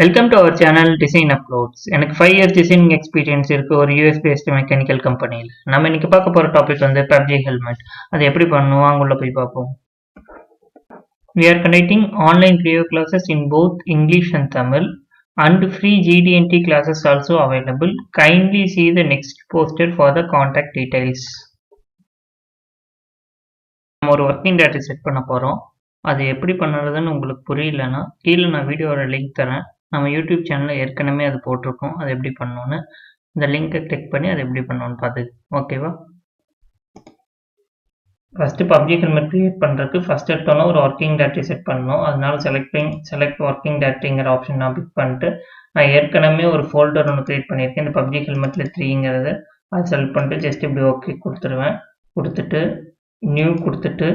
Welcome to our channel design uploads. எனக்கு 5 years designing experience இருக்குது ஒரு யூஎஸ் பேஸ்ட் மெக்கானிக்கல் கம்பெனியில். நம்ம இன்னைக்கு பார்க்க போகிற டாபிக் வந்து PUBG ஹெல்மெட். அதை எப்படி பண்ணுவோம் வாங்க உள்ள போய் பார்ப்போம். We are conducting online video classes in both English and Tamil and free GD&T classes also available. Kindly see the next poster for the contact details. நம்ம ஒரு ஒர்க்கிங் டேட்டா செட் பண்ண போகிறோம். அது எப்படி பண்ணுறதுன்னு உங்களுக்கு புரியலன்னா கீழே நான் வீடியோவோட லிங்க் தரேன். நம்ம யூடியூப் சேனலில் ஏற்கனவே அது போட்டிருக்கோம். அது எப்படி பண்ணணும்னு இந்த லிங்கை கிளிக் பண்ணி அது எப்படி பண்ணணும்னு பார்த்து ஓகேவா. ஃபஸ்ட்டு PUBG ஹெல்மெட் க்ரியேட் பண்ணுறதுக்கு ஃபஸ்ட் எடுத்தோன்னா ஒரு ஒர்க்கிங் டேரக்டரி செட் பண்ணணும். அதனால செலக்ட் ஒர்க்கிங் டேரக்டரிங்கிற ஆப்ஷன் நான் பிக் பண்ணிட்டு நான் ஏற்கனவே ஒரு ஃபோல்டர் ஒன்று க்ரியேட் பண்ணியிருக்கேன். இந்த PUBG ஹெல்மெட்டில் 3ங்கிறது அதை செலக்ட் பண்ணிட்டு ஜஸ்ட் இப்படி ஓகே கொடுத்துருவேன். கொடுத்துட்டு நியூ கொடுத்துட்டு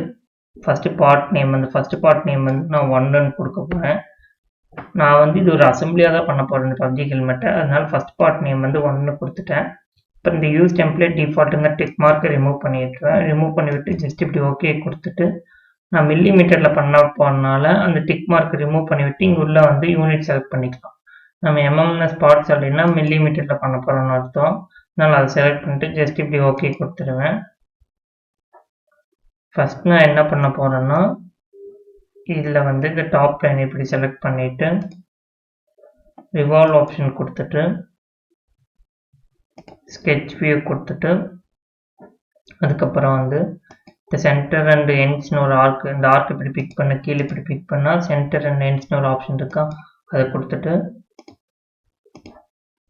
ஃபஸ்ட்டு பார்ட் நேம் வந்து நான் 1ன்னு கொடுக்க போகிறேன். நான் வந்து இது ஒரு அசம்பிளியாக தான் பண்ண போகிறேன் இந்த PUBG ஹெல்மெட்டை. அதனால ஃபஸ்ட் பார்ட் நேம் வந்து 1ன்னு கொடுத்துட்டேன். இப்போ இந்த யூஸ் டெம்ப்ளேட் டிஃபால்ட்டுங்க டிக் மார்க்கை ரிமூவ் பண்ணிவிட்டு ஜஸ்ட் இப்படி ஓகே கொடுத்துட்டு நான் மில்லிமீட்டரில் பண்ண போனால அந்த டிக் மார்க் ரிமூவ் பண்ணிவிட்டு இங்கே உள்ள வந்து யூனிட் செலக்ட் பண்ணிக்கலாம். நம்ம எம்எம்எஸ் ஸ்பாட்ஸ் அப்படின்னா மில்லிமீட்டரில் பண்ண போகிறோம்னு அர்த்தம். அதனால் அதை செலக்ட் பண்ணிட்டு ஜஸ்ட் இப்படி ஓகே கொடுத்துருவேன். ஃபஸ்ட் நான் என்ன பண்ண போகிறேன்னா இதில் வந்து இந்த டாப் லைன் இப்படி செலக்ட் பண்ணிவிட்டு ரிவால்வ் ஆப்ஷன் கொடுத்துட்டு ஸ்கெட்ச் வியூ கொடுத்துட்டு அதுக்கப்புறம் வந்து இந்த சென்டர் அண்ட் எண்ட்ஸ்னு ஒரு ஆர்க், இந்த ஆர்க் இப்படி பிக் பண்ண கீழே இப்படி பிக் பண்ணால் சென்டர் அண்ட் எண்ட்ஸ்னு ஒரு ஆப்ஷன் இருக்கா அதை கொடுத்துட்டு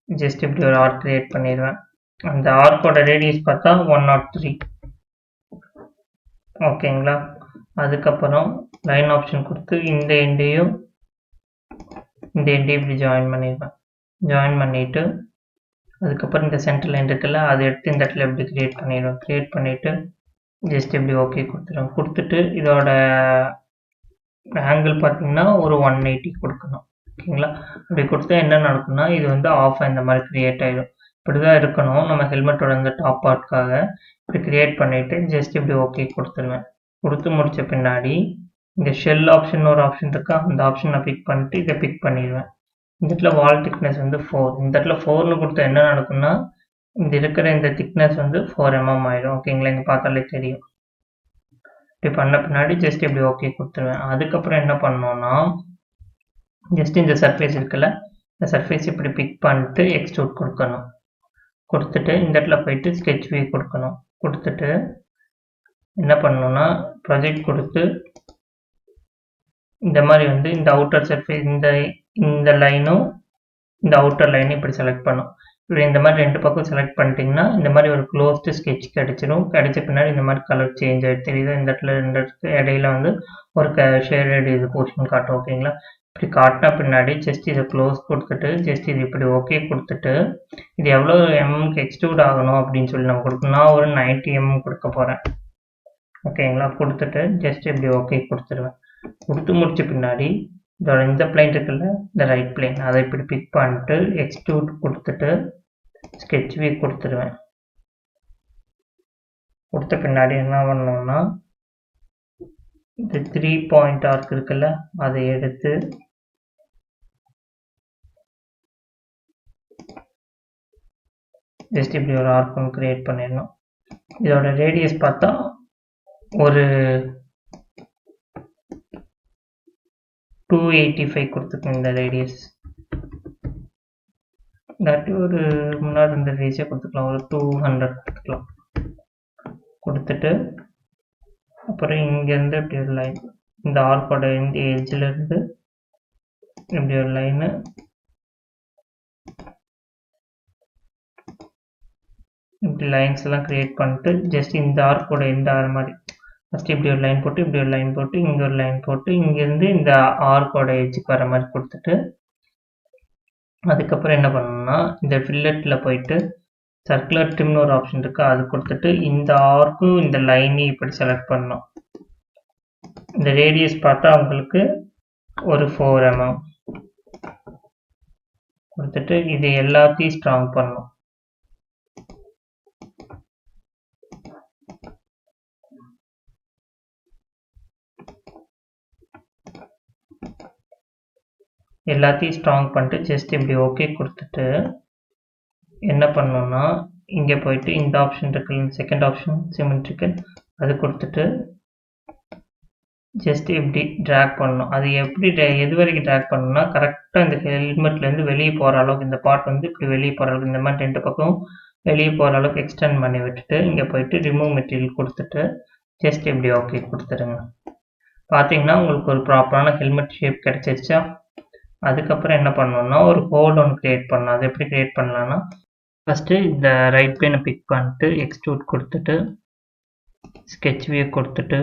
ஜஸ்ட் இப்படி ஒரு ஆர்க் கிரியேட் பண்ணிடுவேன். அந்த ஆர்க்கோட ரேடியஸ் பார்த்தா 103 ஓகேங்களா. அதுக்கப்புறம் லைன் ஆப்ஷன் கொடுத்து இந்த எண்டையும் இப்படி ஜாயின் பண்ணிவிட்டு அதுக்கப்புறம் இந்த சென்டர் லைன் இருக்குல்ல அதை எடுத்து இந்த இடத்துல எப்படி கிரியேட் பண்ணிவிட்டு ஜஸ்ட் இப்படி ஓகே கொடுத்துட்டு இதோட ஆங்கிள் பார்த்தீங்கன்னா ஒரு 180 கொடுக்கணும் ஓகேங்களா. அப்படி கொடுத்தா என்ன நடக்கும்னா இது வந்து ஆஃப் இந்த மாதிரி கிரியேட் ஆகிடும். இப்படி தான் இருக்கணும் நம்ம ஹெல்மெட்டோட இந்த டாப் பார்ட்காக. இப்படி கிரியேட் பண்ணிவிட்டு ஜஸ்ட் இப்படி ஓகே கொடுத்துருவேன். கொடுத்து முடித்த பின்னாடி இந்த ஷெல் ஆப்ஷன் ஒரு ஆப்ஷன் இருக்கா அந்த ஆப்ஷனை பிக் பண்ணிட்டு இதை பிக் பண்ணிடுவேன். இந்த இடத்துல வால் திக்னஸ் வந்து 4, இந்த இடத்துல 4ன்னு கொடுத்தா என்ன நடக்கும்னா இந்த இருக்கிற இந்த திக்னஸ் வந்து 4 mm ஆயிடும் ஓகேங்களா. இங்கே பார்த்தாலே தெரியும். இப்படி பண்ண பின்னாடி ஜஸ்ட் இப்படி ஓகே கொடுத்துருவேன். அதுக்கப்புறம் என்ன பண்ணோன்னா ஜஸ்ட் இந்த சர்ஃபேஸ் இருக்குல்ல இந்த சர்ஃபேஸ் இப்படி பிக் பண்ணிட்டு எக்ஸ்ட்ரூட் கொடுத்துட்டு இந்த இடத்துல போயிட்டு ஸ்கெட்ச் வியூ கொடுத்துட்டு என்ன பண்ணணும்னா ப்ராஜெக்ட் கொடுத்து இந்த மாதிரி வந்து இந்த அவுட்டர் சர்ஃபேஸ் இந்த லைனும் இந்த அவுட்டர் லைனும் இப்படி செலக்ட் பண்ணும். இப்படி இந்த மாதிரி 2 பக்கம் செலக்ட் பண்ணிட்டீங்கன்னா இந்த மாதிரி ஒரு க்ளோஸ்டு ஸ்கெட்ச் கிடைச்சிடும். கிடைச்ச பின்னாடி இந்த மாதிரி கலர் சேஞ்ச் ஆகிட்டு தெரியுது. இந்த இடத்துல 2 இடையில வந்து ஒரு ஷேடட் இது போர்ஷன் காட்டும் ஓகேங்களா. இப்படி காட்டின பின்னாடி ஜஸ்ட் இதை க்ளோஸ் கொடுத்துட்டு ஜஸ்ட் இது இப்படி ஓகே கொடுத்துட்டு இது எவ்வளோ எம்எம்க்கு எக்ஸ்ட்ரூட் ஆகணும் அப்படின்னு சொல்லி நம்ம கொடுக்கணும். நான் ஒரு 90 mm கொடுக்க போகிறேன் ஓகேங்களா. கொடுத்துட்டு ஜஸ்ட் இப்படி ஓகே கொடுத்துருவேன். கொடுத்து முடிச்ச பின்னாடி இதோட இந்த பிளைன் இருக்குல்ல இந்த ரைட் பிளைன் அதை இப்படி பிக் பண்ணிட்டு எக்ஸ்ட்ரூட் கொடுத்துட்டு ஸ்கெட்ச் வியூ கொடுத்துருவேன். கொடுத்த பின்னாடி என்ன பண்ணணும்னா இந்த 3 பாயிண்ட் ஆர்க் இருக்குல்ல அதை எடுத்து ஜஸ்ட் இப்படி ஒரு ஆர்க் ஒன்று கிரியேட் பண்ணிடணும். இதோட ரேடியஸ் பார்த்தா ஒரு 285 கொடுத்துக்கணும். இந்த ரேடியஸ் இல்லாட்டி ஒரு முன்னாடி இந்த ரேடியஸே கொடுத்துக்கலாம், ஒரு 200 கொடுத்துக்கலாம். கொடுத்துட்டு அப்புறம் இங்கேருந்து இப்படி ஒரு லைன் இந்த ஆர்க்கோட இந்த எட்ஜில் இருந்து இப்படி ஒரு லைனு இப்படி லைன்ஸ் எல்லாம் கிரியேட் பண்ணிட்டு ஜஸ்ட் இந்த ஆர்க்கோட எண்ட் ஆகிற மாதிரி ஃபஸ்ட்டு இப்படி ஒரு லைன் போட்டு இப்படி ஒரு லைன் போட்டு இங்கே ஒரு லைன் போட்டு இங்கேருந்து இந்த ஆர்க்கோட எட்ஜுக்கு வர மாதிரி கொடுத்துட்டு அதுக்கப்புறம் என்ன பண்ணணும்னா இந்த ஃபில்லட்டில் போயிட்டு சர்க்குலர் ட்ரிம்னு ஒரு ஆப்ஷன் இருக்குது அது கொடுத்துட்டு இந்த ஆர்க்கும் இந்த லைனையும் இப்படி செலக்ட் பண்ணணும். இந்த ரேடியஸ் பார்த்தா உங்களுக்கு ஒரு 4 mm கொடுத்துட்டு இது எல்லாத்தையும் ஸ்ட்ராங் பண்ணணும். எல்லாத்தையும் ஸ்ட்ராங் பண்ணிட்டு ஜஸ்ட் இப்படி ஓகே கொடுத்துட்டு என்ன பண்ணணும்னா இங்கே போயிட்டு இந்த ஆப்ஷன் இருக்கு, செகண்ட் ஆப்ஷன் சிமெட்ரிக்கல், அது கொடுத்துட்டு ஜஸ்ட் இப்படி ட்ராக் பண்ணணும். அது எப்படி எது வரைக்கும் ட்ராக் பண்ணணும்னா கரெக்டாக இந்த ஹெல்மெட்லேருந்து வெளியே போகிற அளவுக்கு, இந்த பார்ட் வந்து இப்படி வெளியே போகிற அளவுக்கு இந்த மாதிரி 2 பக்கம் வெளியே போகிற அளவுக்கு எக்ஸ்டெண்ட் பண்ணி விட்டுட்டு இங்கே போயிட்டு ரிமூவ் மெட்டீரியல் கொடுத்துட்டு ஜஸ்ட் இப்படி ஓகே கொடுத்துருங்க. பார்த்தீங்கன்னா உங்களுக்கு ஒரு ப்ராப்பரான ஹெல்மெட் ஷேப் கிடச்சிருச்சா. அதுக்கப்புறம் என்ன பண்ணணும்னா ஒரு ஹோல் ஒன்று க்ரியேட் பண்ணணும். அது எப்படி க்ரியேட் பண்ணலான்னா ஃபஸ்ட்டு இந்த ரைட் பிளேனை பிக் பண்ணிட்டு எக்ஸ்ட்ரூட் கொடுத்துட்டு ஸ்கெட்ச் வியூ கொடுத்துட்டு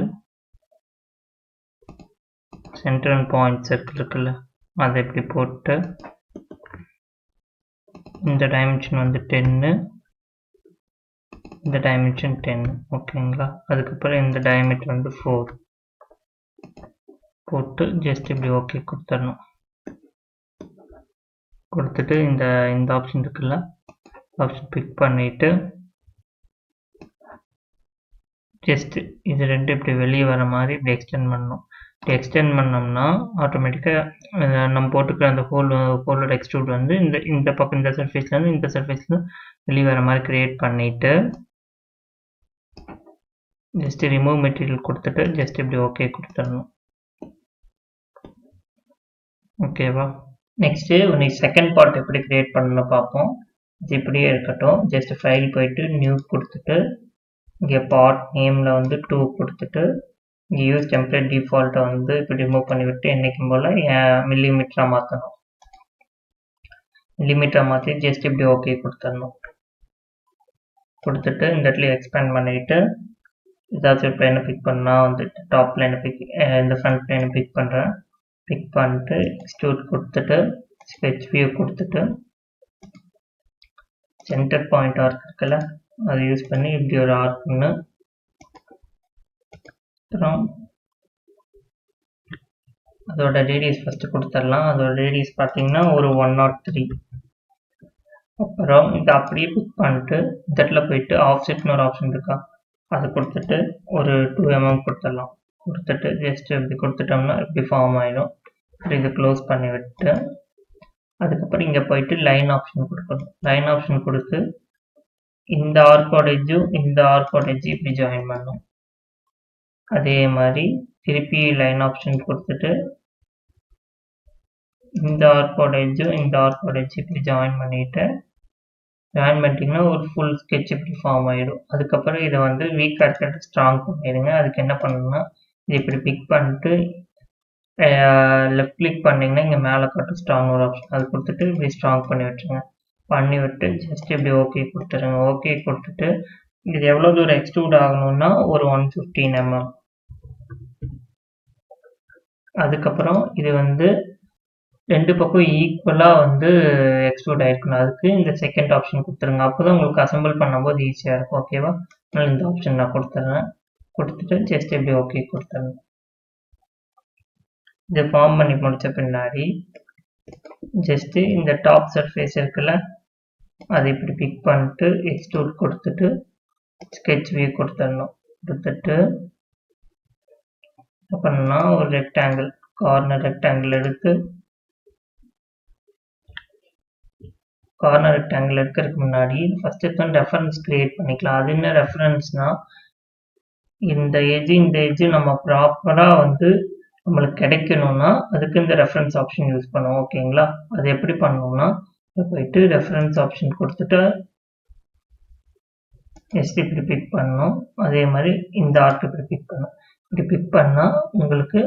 சென்டர் அண்ட் பாயிண்ட் சர்க்கிள் இருக்குல்ல அதை இப்படி போட்டு இந்த டைமென்ஷன் வந்து 10, இந்த டைமென்ஷன் 10, ஓகேங்களா. அதுக்கப்புறம் இந்த டயமீட்டர் வந்து 4 போட்டு ஜஸ்ட் இப்படி ஓகே கொடுத்துடணும். கொடுத்துட்டு இந்த ஆப்ஷன் இருக்குல்ல ஆப்ஷன் பிக் பண்ணிட்டு ஜஸ்ட் இது ரெண்டு இப்படி வெளியே வர மாதிரி இப்படி எக்ஸ்டெண்ட் பண்ணணும். இப்படி எக்ஸ்டெண்ட் பண்ணோம்னா ஆட்டோமேட்டிக்காக நம்ம போட்டுக்கிற அந்த ஹோலோட எக்ஸ்ட்ரூட் வந்து இந்த பக்கம் இந்த சர்ஃபேஸ்லேருந்து இந்த சர்ஃபேஸ்லேருந்து வெளியே வர மாதிரி க்ரியேட் பண்ணிவிட்டு ஜஸ்ட் ரிமூவ் மெட்டீரியல் கொடுத்துட்டு ஜஸ்ட் இப்படி ஓகே கொடுத்துடணும். ஓகேவா. நெக்ஸ்ட்டு ஒரு செகண்ட் பார்ட் எப்படி க்ரியேட் பண்ணணும்னு பார்ப்போம். இது இப்படியே இருக்கட்டும். ஜஸ்ட் ஃபைல் போயிட்டு நியூ கொடுத்துட்டு இங்கே பார்ட் நேமில் வந்து 2 கொடுத்துட்டு இங்கே யூஸ் டெம்ப்ளேட் டிஃபால்ட்டை வந்து இப்போ ரிமூவ் பண்ணிவிட்டு என்றைக்கும் போல் மில்லிமீட்டராக மாற்றணும். மில்லிமீட்டராக மாற்றி ஜஸ்ட் இப்படி ஓகே கொடுத்துடணும். கொடுத்துட்டு இந்த இடத்துல எக்ஸ்பேண்ட் பண்ணிவிட்டு ஏதாச்சும் ஒரு பிளேனை பிக் பண்ணால் வந்துட்டு டாப் பிளேனை இந்த ஃப்ரண்ட் பிளேனை பிக் பண்ணுறேன். பிக் பண்ணிட்டு எக்ஸ்ட்ரூட் கொடுத்துட்டு ஸ்கெட்ச் வியூ கொடுத்துட்டு சென்டர் பாயிண்ட் ஆர்க் இருக்குல்ல அதை யூஸ் பண்ணி இப்படி ஒரு ஆர்க் ஒன்று, அப்புறம் அதோட ரேடியஸ் ஃபஸ்ட்டு கொடுத்துடலாம். அதோட ரேடியஸ் பார்த்தீங்கன்னா ஒரு 103. அப்புறம் இதை அப்படியே பிக் பண்ணிட்டு இந்த இடத்துல போயிட்டு ஆஃப்செட்னு ஒரு ஆப்ஷன் இருக்கா அதை கொடுத்துட்டு ஒரு 2 mm கொடுத்துடலாம். கொடுத்துட்டு ஜஸ்ட் இப்படி கொடுத்துட்டோம்னா இப்படி ஃபார்ம் ஆகிடும். இதை க்ளோஸ் பண்ணி விட்டு அதுக்கப்புறம் இங்கே போயிட்டு லைன் ஆப்ஷன் கொடுக்கணும். லைன் ஆப்ஷன் கொடுத்து இந்த ஆர்க்கோட எட்ஜும் இந்த ஆர்க்கோட எட்ஜு இப்படி ஜாயின் பண்ணணும். அதே மாதிரி திருப்பி லைன் ஆப்ஷன் கொடுத்துட்டு இந்த ஆர்க்கோட எட்ஜும் இந்த ஆர்க்கோட எட்ஜு இப்படி ஜாயின் பண்ணிட்டீங்கன்னா ஒரு ஃபுல் ஸ்கெட்ச் இப்படி ஃபார்ம் ஆகிடும். அதுக்கப்புறம் இதை வந்து வீக்காக இருக்கிறது ஸ்ட்ராங் பண்ணிடுங்க. அதுக்கு என்ன பண்ணணும்னா இது இப்படி பிக் பண்ணிட்டு லெஃப்ட் கிளிக் பண்ணிங்கன்னா இங்கே மேலே காட்டும் ஸ்ட்ராங் ஒரு ஆப்ஷன், அது கொடுத்துட்டு இப்படி ஸ்ட்ராங் பண்ணி விட்டுருங்க. பண்ணி விட்டு ஜஸ்ட் இப்படி ஓகே கொடுத்துருங்க. ஓகே கொடுத்துட்டு இது எவ்வளோ தூரம் எக்ஸ்ட்ரூட் ஆகணும்னா ஒரு 115 mm. அதுக்கப்புறம் இது வந்து 2 பக்கம் ஈக்குவலாக வந்து எக்ஸ்ட்ரூட் ஆகிருக்கணும். அதுக்கு இந்த செகண்ட் ஆப்ஷன் கொடுத்துருங்க. அப்போ தான் உங்களுக்கு அசம்பிள் பண்ணும்போது ஈஸியாக இருக்கும். ஓகேவா. அதனால் இந்த ஆப்ஷன் நான் கொடுத்துட்றேன். கொடுத்துட்டு ஜஸ்ட் இப்படி ஓகே கொடுத்துருங்க. இதை ஃபார்ம் பண்ணி முடித்த பின்னாடி ஜஸ்ட்டு இந்த டாப் சர்ஃபேஸ் இருக்குல்ல அதை இப்படி பிக் பண்ணிட்டு எக்ஸ்ட்ரூட் கொடுத்துட்டு ஸ்கெட்ச் வியூ கொடுத்துடணும். கொடுத்துட்டு என்ன பண்ணணும்னா ஒரு ரெக்டாங்கிள் கார்னர் ரெக்டாங்கிள் எடுத்து கார்னர் ரெக்டாங்கிள் எடுக்கிறதுக்கு முன்னாடி ஃபஸ்ட்டு எடுத்து ரெஃபரன்ஸ் க்ரியேட் பண்ணிக்கலாம். அது என்ன ரெஃபரன்ஸ்னால் இந்த எஜ்ஜு நம்ம ப்ராப்பராக வந்து நம்மளுக்கு கிடைக்கணும்னா அதுக்கு இந்த ரெஃபரன்ஸ் ஆப்ஷன் யூஸ் பண்ணுவோம். ஓகேங்களா. அது எப்படி பண்ணணும்னா போயிட்டு ரெஃபரன்ஸ் ஆப்ஷன் கொடுத்துட்டு ஜஸ்ட் இப்படி பிக் பண்ணணும். அதே மாதிரி இந்த ஆர்க் இப்படி பிக் பண்ணணும். இப்படி பிக் பண்ணால் உங்களுக்கு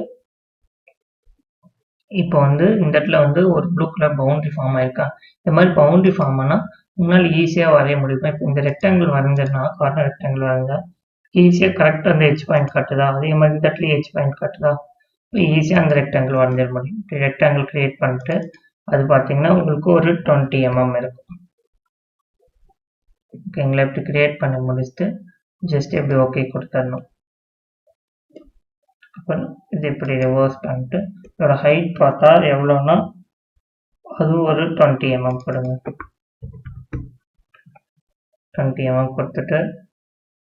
இப்போ வந்து இந்த இடத்துல வந்து ஒரு ப்ளூ கலர் பவுண்டரி ஃபார்ம் ஆயிருக்கா. இந்த மாதிரி பவுண்டரி ஃபார்ம் ஆனால் உங்களால் ஈஸியாக வரைய முடியும். இப்போ இந்த ரெக்டாங்கிள் வரைஞ்சதுன்னா கார்னர் ரெக்டாங்கிள் வரைஞ்சா ஈஸியாக கரெக்டாக அந்த எட்ஜ் பாயிண்ட் காட்டுதா. அதே மாதிரி இந்த இடத்துல எட்ஜ் பாயிண்ட் காட்டுதா. ஈஸியாக அந்த ரெக்டாங்கிள் வரைஞ்சிட முடியும். ரெக்டாங்கிள் க்ரியேட் பண்ணிட்டு அது பார்த்தீங்கன்னா உங்களுக்கு ஒரு 20 mm இருக்கும். ஓகேங்களா. இப்படி க்ரியேட் பண்ணி முடிச்சுட்டு ஜஸ்ட் எப்படி ஓகே கொடுத்துடணும். அப்புறம் இது இப்படி ரிவர்ஸ் பண்ணிட்டு இதோட ஹைட் பார்த்தா எவ்வளோன்னா அது ஒரு 20 mm கொடுங்க. 20 mm கொடுத்துட்டு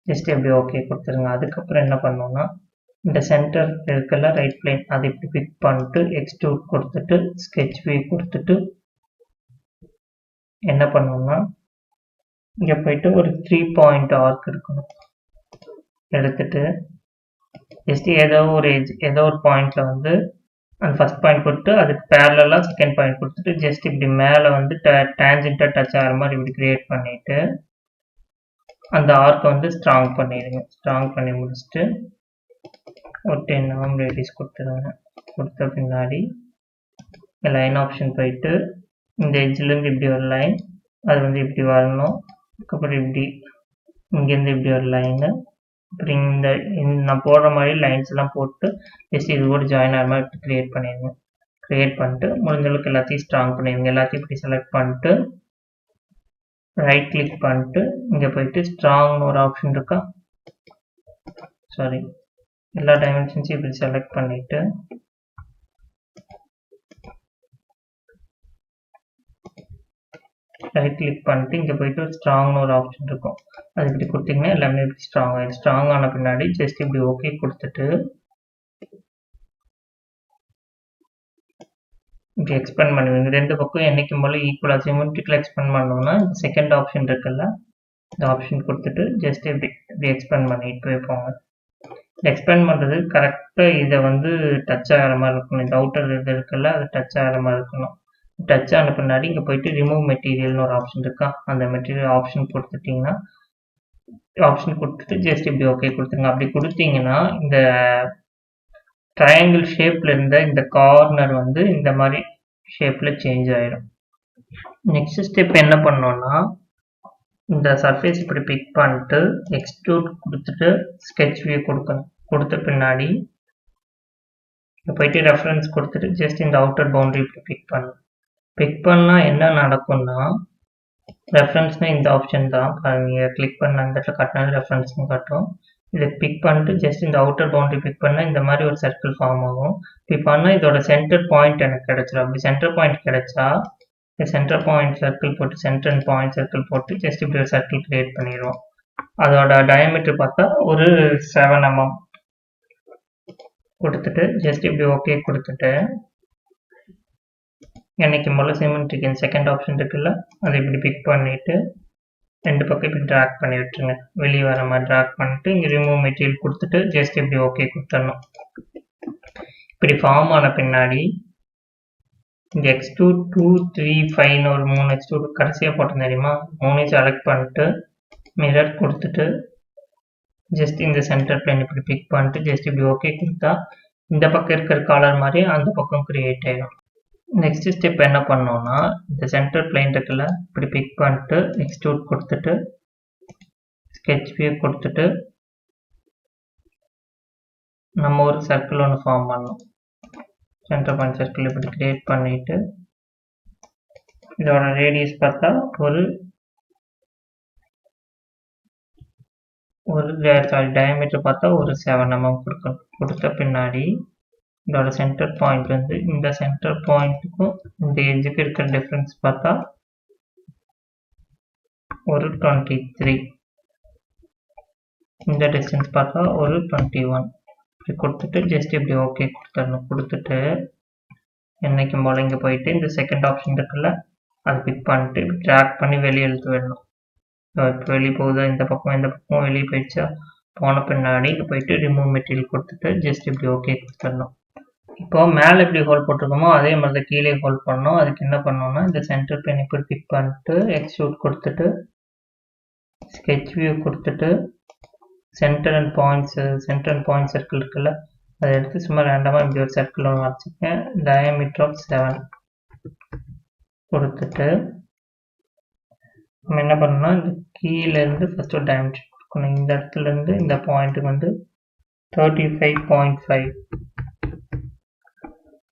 ஜஸ்ட் எப்படி ஓகே கொடுத்துருங்க. அதுக்கப்புறம் என்ன பண்ணணும்னா இந்த சென்டர் இருக்குல்ல ரைட் பிளேன் அதை இப்படி பிக் பண்ணிட்டு எக்ஸ்ட்ரூட் கொடுத்துட்டு ஸ்கெட்ச் வியூ கொடுத்துட்டு என்ன பண்ணணும்னா இங்கே போயிட்டு ஒரு 3 பாயிண்ட் ஆர்க் இருக்கணும் எடுத்துட்டு ஜஸ்ட் ஏதோ ஒரு பாயிண்ட்ல வந்து அந்த ஃபர்ஸ்ட் பாயிண்ட் கொடுத்து அதுக்கு பேரலாக செகண்ட் பாயிண்ட் கொடுத்துட்டு ஜஸ்ட் இப்படி மேலே வந்து டேஞ்சென்ட்டாக டச் ஆகிற மாதிரி இப்படி கிரியேட் பண்ணிட்டு அந்த ஆர்க்கை வந்து ஸ்ட்ராங் பண்ணிடுங்க. ஸ்ட்ராங் பண்ணி முடிச்சுட்டு ஒரு 10 mm ரேடியஸ் கொடுத்துருங்க. கொடுத்த பின்னாடி லைன் ஆப்ஷன் போயிட்டு இந்த எட்ஜ்லேருந்து இப்படி ஒரு லைன் அது வந்து இப்படி வரணும். அதுக்கப்புறம் இப்படி இங்கேருந்து இப்படி ஒரு லைனு அப்புறம் இந்த நான் போடுற மாதிரி லைன்ஸ் எல்லாம் போட்டு ஜஸ்ட் இது கூட ஜாயின் ஆகிற மாதிரி இப்படி க்ரியேட் பண்ணிடுங்க. க்ரியேட் பண்ணிட்டு முடிஞ்சளவுக்கு எல்லாத்தையும் ஸ்ட்ராங் பண்ணிடுங்க. எல்லாத்தையும் இப்படி செலக்ட் பண்ணிட்டு ரைட் கிளிக் பண்ணிட்டு இங்கே போயிட்டு ஸ்ட்ராங்னு ஒரு ஆப்ஷன் இருக்கா, சாரி எல்லா டைமென்ஷன்ஸையும் இப்படி செலக்ட் பண்ணிட்டு ரைட் கிளிக் பண்ணிட்டு இங்கே போயிட்டு ஸ்ட்ராங்னு ஒரு ஆப்ஷன் இருக்கும், அது இப்படி கொடுத்தீங்கன்னா எல்லாமே இப்படி ஸ்ட்ராங் ஆகிடும். ஸ்ட்ராங் ஆன பின்னாடி ஜஸ்ட் இப்படி ஓகே கொடுத்துட்டு இப்படி எக்ஸ்பேண்ட் பண்ணுவீங்க. ரெண்டு பக்கம் என்னைக்கும் போல ஈக்குவலாக சிமெட்ரிக்கல் எக்ஸ்பேண்ட் பண்ணோம்னா இந்த செகண்ட் ஆப்ஷன் இருக்குல்ல இந்த ஆப்ஷன் கொடுத்துட்டு ஜஸ்ட் இப்படி எக்ஸ்பேண்ட் பண்ணிட்டு போய்ப்போங்க. எக்ஸ்பேண்ட் பண்ணுறது கரெக்டாக இதை வந்து டச் ஆகிற மாதிரி இருக்கணும். இந்த அவுட்டர் இது இருக்குல்ல அது டச் ஆகிற மாதிரி இருக்கணும். டச் ஆன பின்னாடி இங்கே போயிட்டு ரிமூவ் மெட்டீரியல்னு ஒரு ஆப்ஷன் இருக்கா, அந்த மெட்டீரியல் ஆப்ஷன் கொடுத்துட்டிங்கன்னா ஆப்ஷன் கொடுத்துட்டு ஜஸ்ட் இப்படி ஓகே கொடுத்துருங்க. அப்படி கொடுத்தீங்கன்னா இந்த ட்ரையாங்கிள் ஷேப்பில் இருந்த இந்த கார்னர் வந்து இந்த மாதிரி ஷேப்பில் சேஞ்ச் ஆகிடும். நெக்ஸ்ட் ஸ்டெப் என்ன பண்ணோன்னா இந்த சர்ஃபேஸ் இப்படி பிக் பண்ணிட்டு எக்ஸ்ட்ரூட் கொடுத்துட்டு ஸ்கெட்ச் வியூ கொடுக்கணும். கொடுத்த பின்னாடி போயிட்டு ரெஃபரன்ஸ் கொடுத்துட்டு ஜஸ்ட் இந்த அவுட்டர் பவுண்டரி இப்படி பிக் பண்ணணும். பிக் பண்ணால் என்ன நடக்கும்னா ரெஃபரன்ஸ்னால் இந்த ஆப்ஷன் தான், நீங்கள் கிளிக் பண்ண அந்த இடத்துல காட்டினாலும் ரெஃபரன்ஸ்னு காட்டும். இதை பிக் பண்ணிட்டு ஜஸ்ட் இந்த அவுட்டர் பவுண்டரி பிக் பண்ணால் இந்த மாதிரி ஒரு சர்க்கிள் ஃபார்ம் ஆகும். பிக் பண்ணால் இதோட சென்டர் பாயிண்ட் எனக்கு கிடைச்சிடும். அப்படி சென்டர் பாயிண்ட் கிடைச்சா இந்த சென்டர் பாயிண்ட் சர்க்கிள் போட்டு சென்டர் அண்ட் பாயிண்ட் சர்க்கிள் போட்டு ஜஸ்ட் இப்படி ஒரு சர்க்கிள் கிரியேட் பண்ணிடுவோம். அதோட டயாமீட்டர் பார்த்தா ஒரு 7 mm கொடுத்துட்டு ஜஸ்ட் இப்படி ஓகே கொடுத்துட்டு என்னைக்கு போல சிமெட்ரிக் செகண்ட் ஆப்ஷன் இருக்குல்ல அதை இப்படி பிக் பண்ணிட்டு ரெண்டு பக்கம் இப்படி ட்ராக் பண்ணி விட்டுருங்க. வெளியே வர மாதிரி ட்ராக் பண்ணிட்டு இங்கே ரிமூவ் மெட்டீரியல் கொடுத்துட்டு ஜஸ்ட் இப்படி ஓகே கொடுத்துடணும். இப்படி ஃபார்ம் ஆன பின்னாடி இங்கே X2 2 3 5 ஒரு 3 X2 கடைசியாக போட்டோம் தெரியுமா, 3 செலக்ட் பண்ணிட்டு மிரர் கொடுத்துட்டு ஜஸ்ட் இந்த சென்டர் பிளேன் இப்படி பிக் பண்ணிட்டு ஜஸ்ட் இப்படி ஓகே கொடுத்தா இந்த பக்கம் இருக்கிற காலர் மாதிரி அந்த பக்கம் கிரியேட் ஆகிடும். நெக்ஸ்ட் ஸ்டெப் என்ன பண்ணோம்னா இந்த சென்டர் பிளேன் இருக்குல்ல இப்படி பிக் பண்ணிட்டு எக்ஸ்ட்ரூட் கொடுத்துட்டு ஸ்கெட்ச் வியூ கொடுத்துட்டு நம்ம ஒரு சர்க்கிள் ஒன்று ஃபார்ம் பண்ணோம். சென்டர் பாயிண்ட் சர்க்கிள் இப்படி கிரியேட் பண்ணிட்டு இதோட ரேடியஸ் பார்த்தா டயாமீட்டர் பார்த்தா ஒரு 7 mm கொடுக்கணும். கொடுத்த பின்னாடி இதோட சென்டர் பாயிண்ட் வந்து இந்த சென்டர் பாயிண்ட்டுக்கும் இந்த எட்ஜுக்கு இருக்கிற டிஃப்ரென்ஸ் பார்த்தா ஒரு 23, இந்த டிஸ்டன்ஸ் பார்த்தா ஒரு 21 இப்படி கொடுத்துட்டு ஜஸ்ட் இப்படி ஓகே கொடுத்துடணும். கொடுத்துட்டு என்னைக்கும் போல இங்கே போயிட்டு இந்த செகண்ட் ஆப்ஷன் இருக்குல்ல அதை பிக் பண்ணிட்டு ட்ராக் பண்ணி வெளியே இழுத்து விடணும். இப்போ வெளியே போகுதா, இந்த பக்கம் வெளியே போயிடுச்சா, போன பின்னாடி இங்கே போயிட்டு ரிமூவ் மெட்டீரியல் கொடுத்துட்டு ஜஸ்ட் இப்படி ஓகே கொடுத்துடணும். இப்போ மேலே எப்படி ஹோல் போட்டிருக்கோமோ அதே மாதிரி தான் கீழே ஹோல் பண்ணணும். அதுக்கு என்ன பண்ணோம்னா இந்த சென்டர் பிளேன் இப்படி பிக் பண்ணிட்டு எக்ஸ்ட்ரூட் கொடுத்துட்டு ஸ்கெட்ச் வியூ கொடுத்துட்டு சென்டர் அண்ட் பாயிண்ட் சர்க்கிள் இருக்குல்ல அதை எடுத்து சும்மா ரேண்டமாக இப்படி ஒரு சர்க்கிள் ஒன்று வச்சுருக்கேன். டயாமீட்டர் ஆஃப் 7 கொடுத்துட்டு நம்ம என்ன பண்ணணும்னா இந்த கீழேருந்து ஃபஸ்ட் ஒரு டயாமீட்டர் கொடுக்கணும். இந்த இடத்துலேருந்து இந்த பாயிண்ட்டுக்கு வந்து 35.5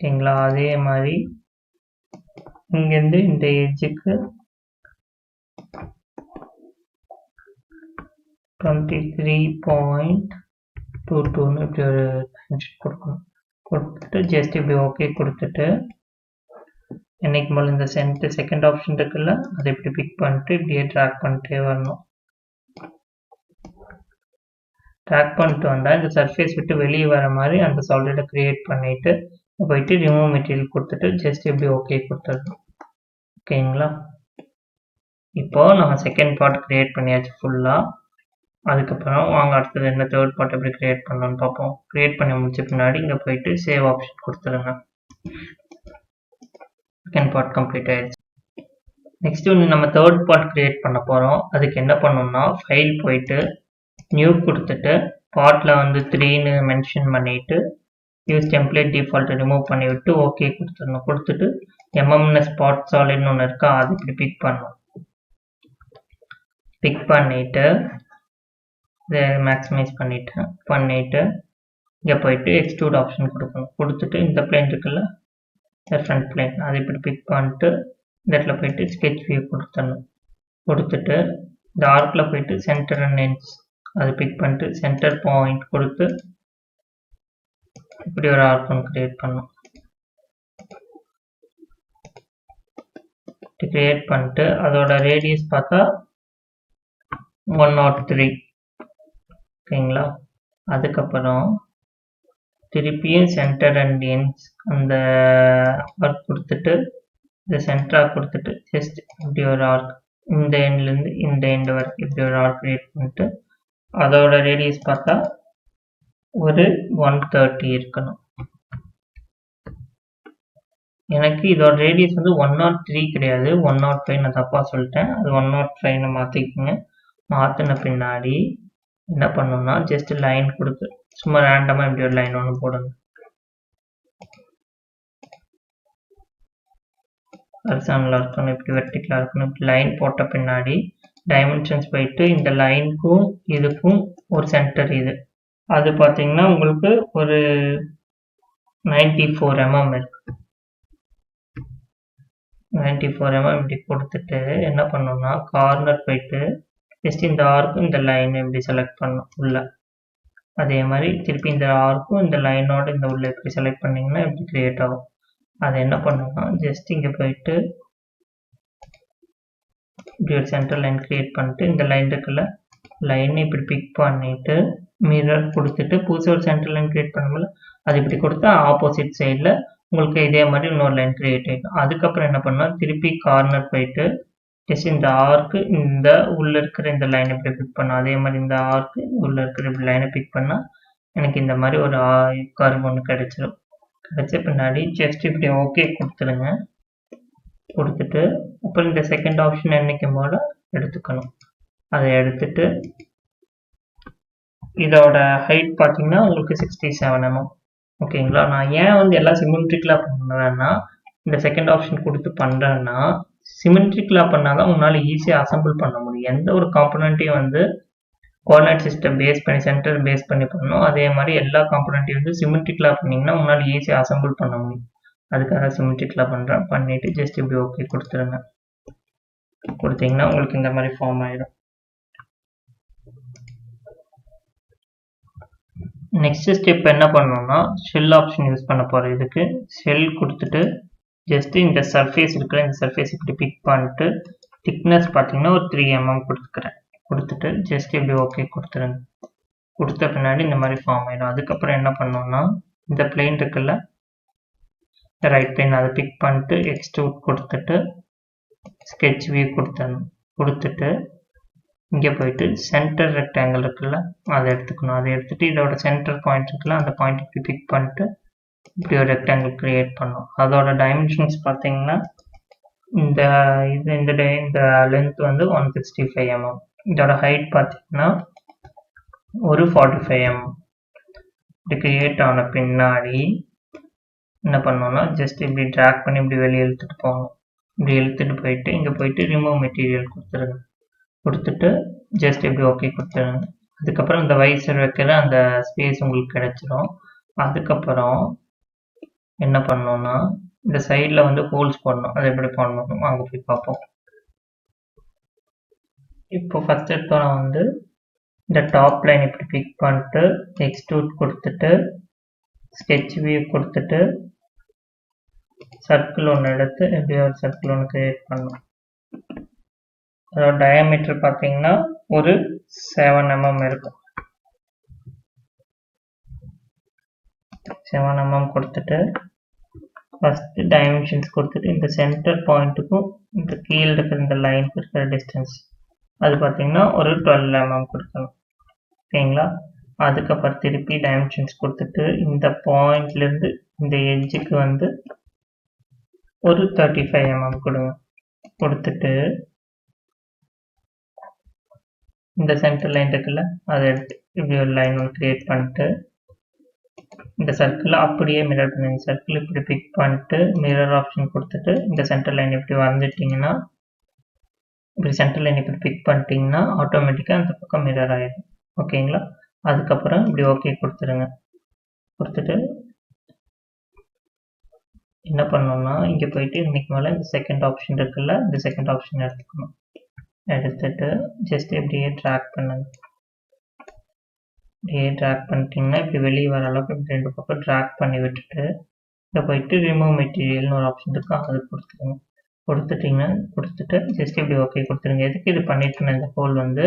ஓகேங்களா. அதே மாதிரி இங்கேருந்து இந்த எட்ஜுக்கு 23.22 இப்படி ஒரு கொடுக்கணும். கொடுத்துட்டு ஜஸ்ட் இப்படி ஓகே கொடுத்துட்டு என்னைக்கு போல இந்த செகண்ட் ஆப்ஷன் இருக்குல்ல அதை இப்படி பிக் பண்ணிட்டு இப்படியே ட்ராக் பண்ணிட்டே வரணும். ட்ராக் பண்ணிட்டு வந்தால் இந்த சர்ஃபேஸ் விட்டு வெளியே வர மாதிரி அந்த சாலிடை க்ரியேட் பண்ணிவிட்டு போயிட்டு ரிமூவ் மெட்டீரியல் கொடுத்துட்டு ஜஸ்ட் இப்படி ஓகே கொடுத்துடணும். ஓகேங்களா? இப்போது நம்ம செகண்ட் பார்ட் க்ரியேட் பண்ணியாச்சு ஃபுல்லாக. அதுக்கப்புறம் வாங்க அடுத்தது என்ன தேர்ட் பார்ட் எப்படி க்ரியேட் பண்ணலான்னு பார்ப்போம். க்ரியேட் பண்ணி முடிச்ச பின்னாடி இங்கே போயிட்டு சேவ் ஆப்ஷன் கொடுத்துருங்க. செகண்ட் பார்ட் கம்ப்ளீட் ஆயிடுச்சு. நெக்ஸ்ட் ஒன்று நம்ம தேர்ட் பார்ட் க்ரியேட் பண்ண போகிறோம். அதுக்கு என்ன பண்ணணும்னா ஃபைல் போயிட்டு நியூ கொடுத்துட்டு பார்ட்டில் வந்து 3ன்னு மென்ஷன் பண்ணிவிட்டு யூஸ் டெம்ப்ளேட் டிஃபால்ட்டை ரிமூவ் பண்ணிவிட்டு ஓகே கொடுத்துடணும். கொடுத்துட்டு எம்எம்எஸ் ஸ்பாட் சாலிட்னு ஒன்று இருக்கா, அது இப்படி பிக் பண்ணணும். பிக் பண்ணிவிட்டு இதை மேக்ஸிமைஸ் பண்ணிவிட்டு இங்கே போயிட்டு எக்ஸ்ட்ரூட் ஆப்ஷன் கொடுக்கணும். கொடுத்துட்டு இந்த பிளேன் இருக்குல்ல, ஃப்ரண்ட் பிளேன், அதை இப்படி பிக் பண்ணிட்டு இந்த இடத்துல போயிட்டு ஸ்கெட்ச் வியூ கொடுத்துடணும். கொடுத்துட்டு இந்த ஆர்க்கில் போயிட்டு சென்டர் அண்ட் எண்ட்ஸ் அதை பிக் பண்ணிட்டு சென்டர் பாயிண்ட் கொடுத்து இப்படி ஒரு ஆர்க் ஒன்று கிரியேட் பண்ணணும். கிரியேட் பண்ணிட்டு அதோட ரேடியஸ் பார்த்தா 103. ஓகேங்களா? அதுக்கப்புறம் திருப்பியும் சென்டர் அண்ட் எண்ட்ஸ் அந்த ஆர்க் கொடுத்துட்டு இந்த சென்டராக கொடுத்துட்டு ஜஸ்ட் இப்படி ஒரு ஆர்க் இந்த எண்ட்லேருந்து இந்த எண்ட் வரைக்கும் இப்படி ஒரு ஆர்க் கிரியேட் பண்ணிட்டு அதோட ரேடியஸ் பார்த்தா ஒரு 130 இருக்கணும். எனக்கு இதோட ரேடியஸ் வந்து 103 கிடையாது, 105. நான் தப்பாக சொல்லிட்டேன், அது 105 மாற்றிக்கோங்க. மாற்றின பின்னாடி என்ன பண்ணணும்னா ஜஸ்ட் லைன் கொடுத்து சும்மா ரேண்டமாக இப்படி ஒரு லைன் ஒன்று போடுங்க. ஹரிசாண்டலாக இருக்கணும், இப்படி வெர்டிக்கலாக இருக்கணும். இப்படி லைன் போட்ட பின்னாடி டைமென்ஷன்ஸ் போயிட்டு இந்த லைனுக்கும் இதுக்கும் ஒரு சென்டர் இது அது பார்த்தீங்கன்னா உங்களுக்கு ஒரு 94 mm இருக்கு. 94 mm இப்படி கொடுத்துட்டு என்ன பண்ணணும்னா கார்னர் போயிட்டு ஜஸ்ட் இந்த ஆர்க்கும் இந்த லைன் இப்படி செலக்ட் பண்ணணும் உள்ள. அதே மாதிரி திருப்பி இந்த ஆர்க்கும் இந்த லைனோட இந்த உள்ள இப்படி செலக்ட் பண்ணிங்கன்னா இப்படி கிரியேட் ஆகும். அதை என்ன பண்ணணும்னா ஜஸ்ட் இங்கே போயிட்டு இப்படி ஒரு சென்டர் லைன் கிரியேட் பண்ணிட்டு இந்த லைன் இருக்குல்ல, லைனை இப்படி பிக் பண்ணிட்டு மிரர் கொடுத்துட்டு புதுசாக ஒரு சென்டர் லைன் கிரியேட் பண்ணும்போது அது இப்படி கொடுத்தா ஆப்போசிட் சைடில் உங்களுக்கு இதே மாதிரி இன்னொரு லைன் கிரியேட் ஆகிடும். அதுக்கப்புறம் என்ன பண்ணால் திருப்பி கார்னர் போயிட்டு ஜஸ்ட் இந்த ஆர்க்கு இந்த உள்ளே இருக்கிற இந்த லைனை இப்படி பிக் பண்ணோம். அதே மாதிரி இந்த ஆர்க்கு உள்ளே இருக்கிற இப்படி லைனை பிக் பண்ணால் எனக்கு இந்த மாதிரி ஒரு கர்வ் ஒன்று கிடைச்சிடும். கிடைச்ச பின்னாடி ஜஸ்ட் இப்படி ஓகே கொடுத்துருங்க. கொடுத்துட்டு அப்புறம் இந்த செகண்ட் ஆப்ஷன் என்னைக்கும் போல எடுத்துக்கணும். அதை எடுத்துட்டு இதோட ஹைட் பார்த்தீங்கன்னா உங்களுக்கு 67 mm. ஓகேங்களா? நான் ஏன் வந்து எல்லாம் சிமெட்ரிக்கலாக பண்ணுறேன்னா இந்த செகண்ட் ஆப்ஷன் கொடுத்து பண்ணுறேன்னா சிமெட்ரிக்கலாக பண்ணால் தான் உங்களால் ஈஸியாக அசம்பிள் பண்ண முடியும். எந்த ஒரு காம்பனண்ட்டையும் வந்து கோஆர்டினேட் சிஸ்டம் பேஸ் பண்ணி சென்டர் பேஸ் பண்ணி பண்ணணும். அதே மாதிரி எல்லா காம்பனண்ட்டையும் வந்து சிமெட்ரிக்கலாக பண்ணிங்கன்னா உங்களால் ஈஸியாக அசம்பிள் பண்ண முடியும். அதுக்காக சிமெட்ரிக்கலாக பண்ணுறேன். பண்ணிவிட்டு ஜஸ்ட் இப்படி ஓகே கொடுத்துருங்க. கொடுத்தீங்கன்னா உங்களுக்கு இந்த மாதிரி ஃபார்ம் ஆகிடும். நெக்ஸ்ட் ஸ்டெப் என்ன பண்ணணும்னா ஷெல் ஆப்ஷன் யூஸ் பண்ண போகிறோம். இதுக்கு ஷெல் கொடுத்துட்டு ஜஸ்ட் இந்த சர்ஃபேஸ் இருக்கிற இந்த சர்ஃபேஸ் இப்படி பிக் பண்ணிட்டு திக்னஸ் பார்த்தீங்கன்னா ஒரு 3 mm கொடுத்துக்கிறேன். கொடுத்துட்டு ஜஸ்ட் இப்படி ஓகே கொடுத்துருங்க. கொடுத்த பின்னாடி இந்த மாதிரி ஃபார்ம் ஆகிடும். அதுக்கப்புறம் என்ன பண்ணணும்னா இந்த பிளேன் இருக்குல்ல, இந்த ரைட் பிளேன் அதை பிக் பண்ணிட்டு எக்ஸ்ட்ரூட் கொடுத்துட்டு ஸ்கெட்ச் வியூ கொடுத்துடணும். கொடுத்துட்டு இங்கே போயிட்டு சென்டர் ரெக்டாங்கிள் இருக்குல்ல, அதை எடுத்துக்கணும். அதை எடுத்துகிட்டு இதோட சென்டர் பாயிண்ட் இருக்குல்ல, அந்த பாயிண்ட் இப்படி பிக் பண்ணிட்டு இப்படி ஒரு ரெக்டாங்கிள் க்ரியேட் பண்ணணும். அதோட டைமென்ஷன்ஸ் பார்த்தீங்கன்னா இந்த லென்த் வந்து 165 mm. இதோட ஹைட் பார்த்தீங்கன்னா ஒரு 45 mm. இப்படி க்ரியேட் ஆன பின்னாடி என்ன பண்ணணும்னா ஜஸ்ட் இப்படி ட்ராக் பண்ணி இப்படி வெளியே இழுத்துட்டு போகணும். இப்படி இழுத்துட்டு போயிட்டு இங்கே போயிட்டு ரிமூவ் மெட்டீரியல் கொடுத்துருங்க. கொடுத்துட்டு ஜஸ்ட் இப்படி ஓகே கொடுத்துருங்க. அதுக்கப்புறம் இந்த வைசர் வைக்கிற அந்த ஸ்பேஸ் உங்களுக்கு கிடைச்சிரும். அதுக்கப்புறம் என்ன பண்ணணும்னா இந்த சைடில் வந்து ஹோல்ஸ் போடணும். அதை எப்படி பண்ணணும் அங்கே போய் பார்ப்போம். இப்போ ஃபஸ்ட் எடுத்தோன்னா வந்து இந்த டாப் லைன் இப்படி பிக் பண்ணிட்டு எக்ஸ்ட்ரூட் கொடுத்துட்டு ஸ்கெட்ச் வியூ கொடுத்துட்டு சர்க்கிள் ஒன்று எடுத்து இப்படி ஒரு சர்க்கிள் ஒன்று கிரியேட் பண்ணணும். அதோட டயாமீட்டர் பார்த்தீங்கன்னா ஒரு 7 mm இருக்கும். 7 mm கொடுத்துட்டு ஃபஸ்ட்டு டைமென்ஷன்ஸ் கொடுத்துட்டு இந்த சென்டர் பாயிண்ட்டுக்கும் இந்த கீழே இருக்கிற இந்த லைனுக்கு இருக்கிற டிஸ்டன்ஸ் அது பார்த்தீங்கன்னா ஒரு 12 mm கொடுக்கணும். ஓகேங்களா? அதுக்கப்புறம் திருப்பி டைமென்ஷன்ஸ் கொடுத்துட்டு இந்த பாயிண்ட்லேருந்து இந்த எட்ஜுக்கு வந்து ஒரு 35 mm கொடுங்க. கொடுத்துட்டு இந்த சென்டர் லைன் இருக்குல்ல அதை எடுத்து இப்படி ஒரு லைன் ஒன்று கிரியேட் பண்ணிட்டு இந்த சர்க்கிளை அப்படியே மிரர் பண்ணுங்க. சர்க்கிள் இப்படி பிக் பண்ணிட்டு மிரர் ஆப்ஷன் கொடுத்துட்டு இந்த சென்டர் லைன் இப்படி வந்துட்டிங்கன்னா இப்படி சென்டர் லைன் இப்படி பிக் பண்ணிட்டீங்கன்னா ஆட்டோமேட்டிக்காக அந்த பக்கம் மிரர் ஆகிடும். ஓகேங்களா? அதுக்கப்புறம் இப்படி ஓகே கொடுத்துருங்க. கொடுத்துட்டு என்ன பண்ணணும்னா இங்கே போயிட்டு இன்னைக்கு மேலே இந்த செகண்ட் ஆப்ஷன் இருக்குல்ல இந்த செகண்ட் ஆப்ஷன் எடுத்துக்கணும். எடுத்துட்டு ஜஸ்ட் இப்படியே ட்ராக் பண்ணுங்க. இப்படியே ட்ராக் பண்ணிட்டீங்கன்னா இப்படி வெளியே வர அளவுக்கு இப்படி ரெண்டு பக்கம் ட்ராக் பண்ணி விட்டுட்டு இங்கே போயிட்டு ரிமூவ் மெட்டீரியல்னு ஒரு ஆப்ஷன் இருக்கு அது கொடுத்துருங்க. கொடுத்துட்டிங்கன்னா கொடுத்துட்டு ஜஸ்ட் இப்படி ஓகே கொடுத்துருங்க. எதுக்கு இது பண்ணிட்டுனா இந்த ஹோல் வந்து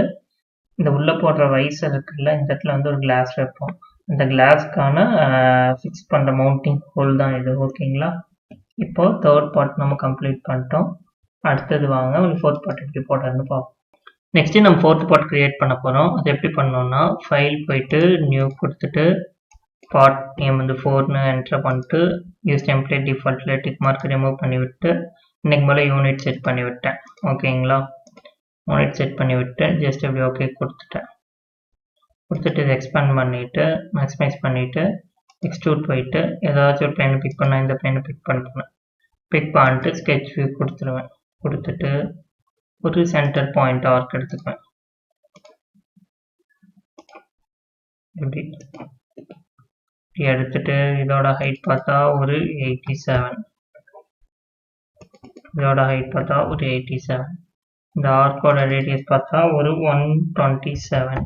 இந்த உள்ளே போடுற வைசர் இருக்குல்ல இந்த இடத்துல வந்து ஒரு கிளாஸ் வைப்போம். இந்த கிளாஸ்க்கான ஃபிக்ஸ் பண்ணுற மவுண்டிங் ஹோல் தான் இது. ஓகேங்களா? இப்போ தேர்ட் பார்ட் நம்ம கம்ப்ளீட் பண்ணிட்டோம். அடுத்தது வாங்க ஒரு ஃபோர்த் பார்ட் எப்படி போடுறதுன்னு பார்ப்போம். நெக்ஸ்ட்டு நம்ம ஃபோர்த் பார்ட் க்ரியேட் பண்ண போகிறோம். அது எப்படி பண்ணோம்னா ஃபைல் போயிட்டு நியூ கொடுத்துட்டு பார்ட் நேம் வந்து 4ன்னு என்டர் பண்ணிட்டு யூஸ் டெம்ப்ளேட் டிஃபால்ட்டில் டிக் மார்க் ரிமூவ் பண்ணிவிட்டு இன்றைக்கு மேலே யூனிட் செட் பண்ணி விட்டேன். ஓகேங்களா? யூனிட் செட் பண்ணி விட்டு ஜஸ்ட் எப்படி ஓகே கொடுத்துட்டேன். கொடுத்துட்டு இதை எக்ஸ்பேண்ட் பண்ணிவிட்டு மேக்ஸிமைஸ் பண்ணிவிட்டு எக்ஸ்ட்ரூட் போயிட்டு ஏதாச்சும் ஒரு பிளேனை பிக் பண்ணால் இந்த பிளேனை பிக் பண்ணுறேன். பிக் பண்ணிட்டு ஸ்கெட்ச் வியூ கொடுத்துருவேன். கொடுத்துட்டு ஒரு சென்டர் பாயிண்ட் ஆர்க் எடுத்துக்குவேன். இப்படி எடுத்துட்டு இதோட ஹைட் பார்த்தா ஒரு 87. இதோட ஹைட் பார்த்தா ஒரு 87. இந்த ஆர்க்கோட ரேடியஸ் பார்த்தா ஒரு 127.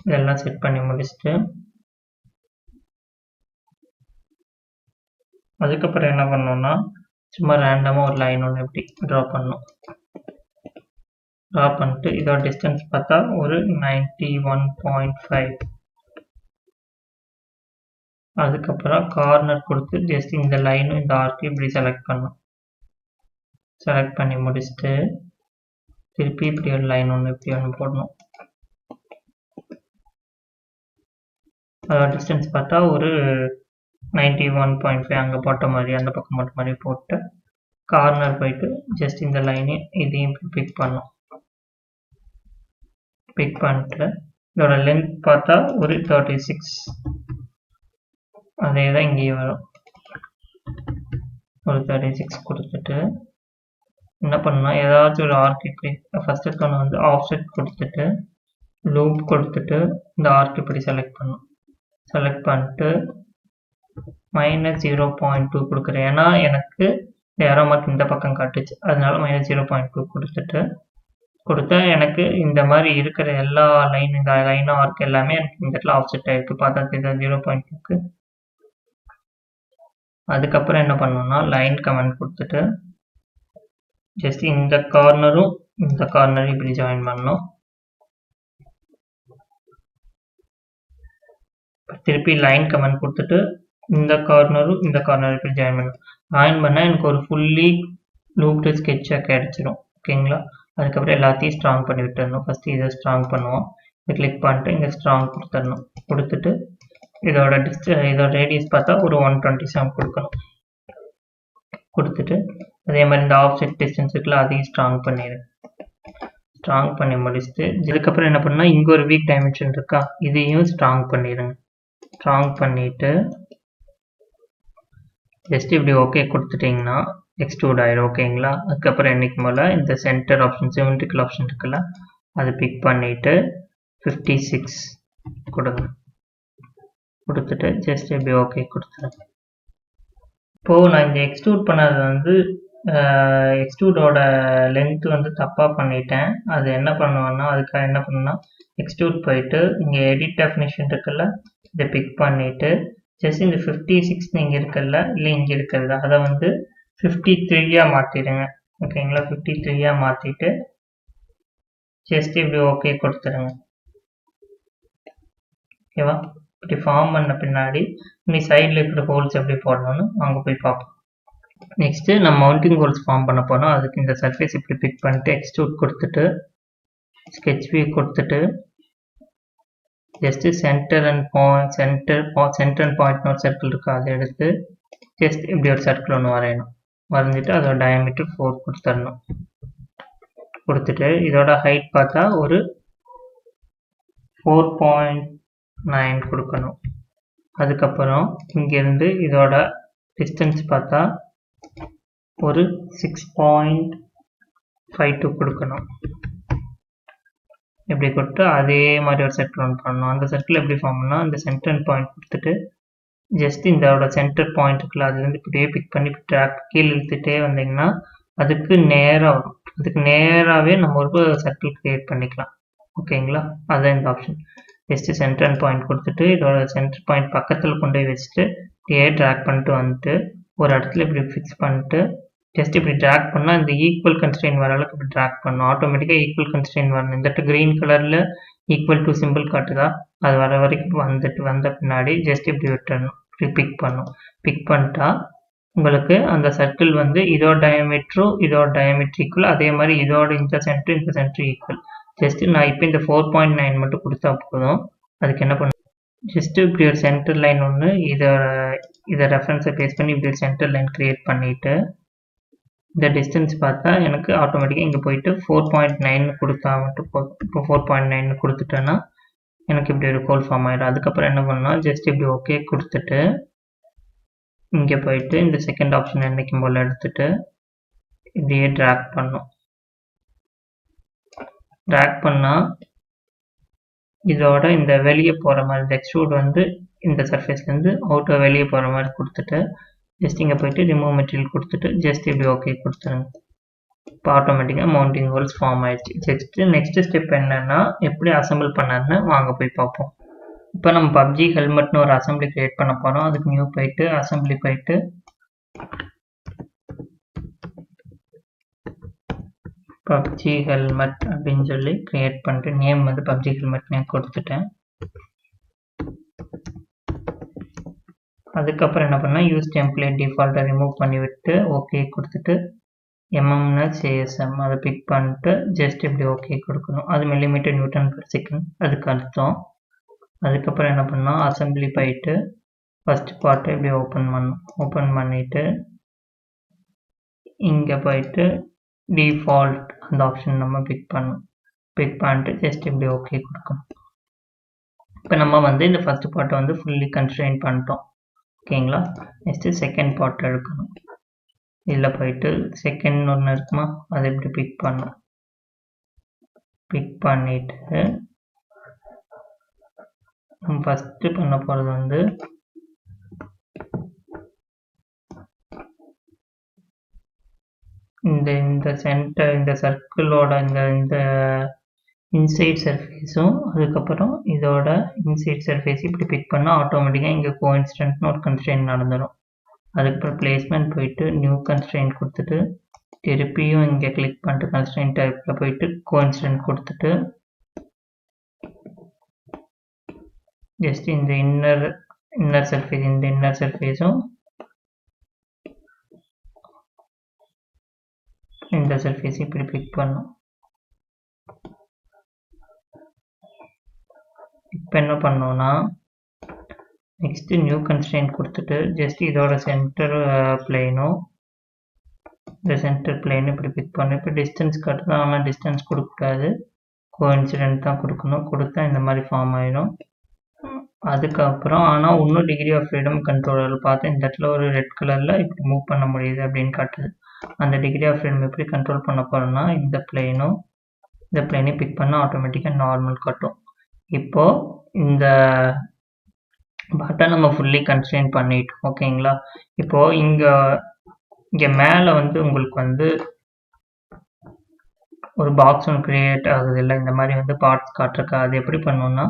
இதெல்லாம் செட் பண்ணி முடிச்சுட்டு அதுக்கப்புறம் என்ன பண்ணோம்னா சும்மா ரேண்டமாக ஒரு லைன் ஒன்று எப்படி ட்ரா பண்ணணும். ட்ரா பண்ணிட்டு இதோட டிஸ்டன்ஸ் பார்த்தா ஒரு 91.5. அதுக்கப்புறம் கார்னர் கொடுத்து ஜஸ்ட் இந்த லைனும் இந்த ஆர்க்கு இப்படி செலக்ட் பண்ணணும். செலக்ட் பண்ணி முடிச்சுட்டு திருப்பி இப்படி ஒரு லைன் ஒன்று இப்படி ஒன்று போடணும். அதோட டிஸ்டன்ஸ் பார்த்தா ஒரு 91.5 அங்கே போட்ட மாதிரி அந்த பக்கம் போட்ட மாதிரி போட்டு கார்னர் போயிட்டு ஜஸ்ட் இந்த லைனை இதையும் பிக் பண்ணோம். பிக் பண்ணிட்டு இதோட லென்த் பார்த்தா ஒரு 36. அதே தான் இங்கேயும் வரும். ஒரு 36 கொடுத்துட்டு என்ன பண்ணால் ஏதாச்சும் ஒரு ஆர்க் இப்படி ஃபஸ்ட் எடுத்தோன்னு வந்து ஆஃப்செட் கொடுத்துட்டு லூப் கொடுத்துட்டு இந்த ஆர்க் இப்படி செலக்ட் பண்ணணும். செலக்ட் பண்ணிட்டு -0.2 கொடுக்குறேன். ஏன்னா எனக்கு ஏரோ மார்க் இந்த பக்கம் காட்டுச்சு அதனால -0.2 கொடுத்துட்டு கொடுத்தா எனக்கு இந்த மாதிரி இருக்கிற எல்லா லைன் இந்த லைன் ஆர்க் எல்லாமே எனக்கு இந்த இடத்துல ஆஃப்செட் ஆகிருக்கு. பார்த்தா தெரியுது 0.2க்கு. அதுக்கப்புறம் என்ன பண்ணணும்னா லைன் கமெண்ட் கொடுத்துட்டு ஜஸ்ட் இந்த கார்னரும் இந்த கார்னரும் இப்படி ஜாயின் பண்ணணும். திருப்பி லைன் கமெண்ட் கொடுத்துட்டு இந்த கார்னரும் இந்த கார்னரும் இப்படி ஜாயின் பண்ணணும். ஜாயின் பண்ணால் எனக்கு ஒரு ஃபுல்லி லூப்டு ஸ்கெட்சாக கிடச்சிரும். ஓகேங்களா? அதுக்கப்புறம் எல்லாத்தையும் ஸ்ட்ராங் பண்ணி விட்டுடணும். ஃபஸ்ட்டு இதை ஸ்ட்ராங் பண்ணுவோம். இதை கிளிக் பண்ணிட்டு இங்கே ஸ்ட்ராங் கொடுத்துடணும். கொடுத்துட்டு இதோட இதோட ரேடியஸ் பார்த்தா ஒரு 127 கொடுக்கணும். கொடுத்துட்டு அதே மாதிரி இந்த ஆஃப்செட் டிஸ்டன்ஸ் இருக்குல்ல அதையும் ஸ்ட்ராங் பண்ணிடுங்க. ஸ்ட்ராங் பண்ணி முடிச்சுட்டு இதுக்கப்புறம் என்ன பண்ணால் இங்கே ஒரு வீக் டைமென்ஷன் இருக்கா இதையும் ஸ்ட்ராங் பண்ணிடுங்க. ஸ்ட்ராங் பண்ணிவிட்டு ஜஸ்ட் இப்படி ஓகே கொடுத்துட்டிங்கன்னா எக்ஸ்ட்ரூட் ஆயிடும். ஓகேங்களா? அதுக்கப்புறம் என்னைக்கு மேலே இந்த சென்டர் ஆப்ஷன் சிமெட்ரிக்கல் ஆப்ஷன் இருக்குல்ல அதை பிக் பண்ணிவிட்டு 56 கொடுங்க. கொடுத்துட்டு ஜஸ்ட் இப்படி ஓகே கொடுத்துருங்க. இப்போது நான் இந்த எக்ஸ்ட்ரூட் பண்ணது வந்து எக்ஸ்ட்ரூடோட லென்த் வந்து தப்பாக பண்ணிட்டேன். அது என்ன பண்ணுவேன்னா அதுக்காக என்ன பண்ணுன்னா எக்ஸ்ட்ரூட் போயிட்டு இங்கே எடிட் டெஃபினிஷன் இருக்குல்ல இதை பிக் பண்ணிவிட்டு ஜஸ்ட் இந்த 56 இங்கே இருக்குல்ல இல்லை இங்கே இருக்கிறது அதை வந்து 53 மாற்றிடுங்க. ஓகேங்களா? 53 மாற்றிட்டு ஜஸ்ட் இப்படி ஓகே கொடுத்துருங்க. ஓகேவா? இப்படி ஃபார்ம் பண்ண பின்னாடி நீ சைடில் இருக்கிற ஹோல்ஸ் எப்படி போடணும்னு அங்கே போய் பார்ப்போம். நெக்ஸ்ட்டு நம்ம மவுண்டிங் ஹோல்ஸ் ஃபார்ம் பண்ண போகிறோம். அதுக்கு இந்த சர்ஃபேஸ் இப்படி பிக் பண்ணிட்டு எக்ஸ்ட்ரூட் கொடுத்துட்டு ஸ்கெட்ச் வியூ கொடுத்துட்டு ஜஸ்ட்டு சென்டர் அண்ட் பாயிண்ட் ஒரு சர்க்கிள் இருக்குது, அதை எடுத்து ஜஸ்ட் இப்படி ஒரு சர்க்கிள் ஒன்று வரையணும். வரைஞ்சிட்டு அதோட டயமீட்டர் 4 கொடுத்துடணும். கொடுத்துட்டு இதோட ஹைட் பார்த்தா ஒரு 4.9 கொடுக்கணும். அதுக்கப்புறம் இங்கேருந்து இதோட டிஸ்டன்ஸ் பார்த்தா ஒரு 6.52 கொடுக்கணும். இப்படி கொடுத்து அதே மாதிரி ஒரு சர்க்கிள் ஒன்று பண்ணணும். அந்த சர்க்கிள் எப்படி ஃபார்ம் பண்ணால் அந்த சென்டர் பாயிண்ட் கொடுத்துட்டு ஜஸ்ட் இதோட சென்டர் பாயிண்ட் இருக்குல்ல, அதுலேருந்து இப்படியே பிக் பண்ணி ட்ராக் கீழே இழுத்துட்டே வந்தீங்கன்னா அதுக்கு நேராக வரும். அதுக்கு நேராகவே நம்ம ஒரு சர்க்கிள் க்ரியேட் பண்ணிக்கலாம். ஓகேங்களா, அதுதான் இந்த ஆப்ஷன். ஜஸ்ட்டு சென்டர் பாயிண்ட் கொடுத்துட்டு இதோட சென்டர் பாயிண்ட் பக்கத்தில் கொண்டு போய் வச்சுட்டு இப்படியே ட்ராக் பண்ணிட்டு வந்துட்டு ஒரு இடத்துல இப்படி ஃபிக்ஸ் பண்ணிட்டு ஜஸ்ட் இப்படி ட்ராக் பண்ணால் இந்த ஈக்குவல் கன்ஸ்ட்ரெயின் வர அளவுக்கு இப்படி ட்ராக் பண்ணணும். ஆட்டோமேட்டிக்காக ஈக்குவல் கன்ஸ்ட்ரெயின் வரணும். இந்த க்ரீன் கலரில் ஈக்குவல் டு சிம்பிள் காட்டுதா, அது வர வரைக்கும் வந்த பின்னாடி ஜஸ்ட் இப்படி விட்டுறணும். இப்படி பிக் பண்ணும். பிக் பண்ணிட்டா உங்களுக்கு அந்த சர்க்கிள் வந்து இதோட டயமீட்டரும் இதோட டயமீட்டர் ஈக்குவல், அதே மாதிரி இதோட இந்த சென்டர் ஈக்குவல். ஜஸ்ட்டு நான் இப்போ இந்த 4.9 மட்டும் கொடுத்தா போதும். அதுக்கு என்ன பண்ணணும், ஜஸ்ட்டு இப்படி ஒரு சென்டர் லைன் ஒன்று இதை ரெஃபரன்ஸை பேஸ் பண்ணி இப்படி ஒரு சென்டர் லைன் க்ரியேட் பண்ணிவிட்டு இந்த டிஸ்டன்ஸ் பார்த்தா எனக்கு ஆட்டோமேட்டிக்காக இங்கே போயிட்டு 4.9 கொடுத்தா மட்டும் போதும். இப்போ 4.9 கொடுத்துட்டேன்னா எனக்கு இப்படி ஒரு ஹோல் ஃபார்ம் ஆகிடும். அதுக்கப்புறம் என்ன பண்ணால் ஜஸ்ட் இப்படி ஓகே கொடுத்துட்டு இங்கே போயிட்டு இந்த செகண்ட் ஆப்ஷன் என்னைக்கும் போல் எடுத்துட்டு இப்படியே ட்ராக் பண்ணும். ட்ராக் பண்ணால் இதோட இந்த வெளியே போகிற மாதிரி இந்த எக்ஸ்ட்ரூட் வந்து இந்த சர்ஃபேஸ்லேருந்து அவுட்டர் வெளியே போகிற மாதிரி கொடுத்துட்டு ஜஸ்ட் இங்கே போயிட்டு ரிமூவ் மெட்டீரியல் கொடுத்துட்டு ஜஸ்ட் இப்படி ஓகே கொடுத்துருங்க. இப்போ ஆட்டோமேட்டிக்காக மவுண்டிங் ஹோல்ஸ் ஃபார்ம் ஆயிடுச்சு. நெக்ஸ்ட் ஸ்டெப் என்னன்னா எப்படி அசம்பிள் பண்ணாருன்னு வாங்க போய் பார்ப்போம். இப்போ நம்ம பப்ஜி ஹெல்மெட்னு ஒரு அசம்பிளி கிரியேட் பண்ண போகிறோம். அதுக்கு நியூ போயிட்டு அசம்பிளி போயிட்டு பப்ஜி ஹெல்மெட் அப்படின்னு சொல்லி கிரியேட் பண்ணிட்டு நேம் வந்து பப்ஜி ஹெல்மெட் நேம் கொடுத்துட்டேன். அதுக்கப்புறம் என்ன பண்ணால் யூஸ் டெம்ப்ளேட் டிஃபால்ட்டை ரிமூவ் பண்ணி விட்டு ஓகே கொடுத்துட்டு MMNCSM அதை பிக் பண்ணிட்டு ஜஸ்ட் இப்படி ஓகே கொடுக்கணும். அது மில்லிமீட்டர் நியூட்டன் பெர் செகண்ட் அதுக்கு அர்த்தம். அதுக்கப்புறம் என்ன பண்ணால் அசம்பிளி போயிட்டு ஃபஸ்ட் பார்ட்டை இப்படி ஓப்பன் பண்ணிவிட்டு இங்கே போயிட்டு டிஃபால்ட் அந்த ஆப்ஷன் நம்ம பிக் பண்ணிட்டு ஜஸ்ட் இப்படி ஓகே கொடுக்கணும். இப்போ நம்ம வந்து இந்த ஃபஸ்ட் பார்ட்டை வந்து ஃபுல்லி கன்ஸ்ட்ரெயின் பண்ணிட்டோம். ஓகேங்களா, நெக்ஸ்ட்டு செகண்ட் பார்ட் எடுக்கணும். இதில் போயிட்டு செகண்ட் ஒன்று இருக்குமா, அதை இப்படி பிக் பண்ணிட்டு நம்ம ஃபஸ்ட்டு பண்ண போகிறது வந்து இந்த சென்டர் இந்த சர்க்கிளோட இந்த இன்சைட் சர்ஃபேஸும் அதுக்கப்புறம் இதோட இன்சைட் சர்ஃபேஸ் இப்படி பிக் பண்ணால் ஆட்டோமேட்டிக்காக இங்கே கோஇன்சிடென்ட்னு ஒரு கன்ஸ்ட்ரெயின் நடந்துடும். அதுக்கப்புறம் பிளேஸ்மெண்ட் போயிட்டு நியூ கன்ஸ்ட்ரெயின் கொடுத்துட்டு திருப்பியும் இங்கே கிளிக் பண்ணிட்டு கன்ஸ்ட்ரெயின் டைப்பில் போயிட்டு கோஇன்சிடென்ட் கொடுத்துட்டு ஜஸ்ட் இந்த இன்னர் சர்ஃபேஸ் இந்த இன்னர் சர்ஃபேஸும் இந்த சர்ஃபேஸ் இப்படி பிக் பண்ணும். இப்போ என்ன பண்ணோம்னா நெக்ஸ்ட்டு நியூ கன்ஸ்ட்ரெயின் கொடுத்துட்டு ஜஸ்ட் இதோட சென்டர் பிளேனும் இந்த சென்டர் பிளேனும் இப்படி பிக் பண்ணணும். இப்போ டிஸ்டன்ஸ் காட்டுதான், ஆனால் டிஸ்டன்ஸ் கொடுக்கக்கூடாது, கோஇன்சிடென்ட் தான் கொடுக்கணும். கொடுத்தா இந்த மாதிரி ஃபார்ம் ஆகிடும். அதுக்கப்புறம் ஆனால் இன்னும் டிகிரி ஆஃப் ஃப்ரீடம் கண்ட்ரோலர் பார்த்தா இந்த இடத்துல ஒரு ரெட் கலரில் இப்படி மூவ் பண்ண முடியுது அப்படின்னு காட்டுது. அந்த டிகிரி ஆஃப் ஃப்ரீடம் எப்படி கண்ட்ரோல் பண்ண போகிறோம்னா இந்த பிளேனையும் பிக் பண்ணால் ஆட்டோமேட்டிக்காக நார்மல் காட்டும். இப்போது இந்த பட்டன் நம்ம ஃபுல்லி கன்ஸ்ட்ரெயின் பண்ணிட்டோம். ஓகேங்களா, இப்போது இங்கே மேலே வந்து உங்களுக்கு வந்து ஒரு பாக்ஸ் ஒன்று க்ரியேட் ஆகுது இல்லை, இந்த மாதிரி வந்து பார்ட்ஸ் காட்டுறக்கா. அது எப்படி பண்ணணும்னா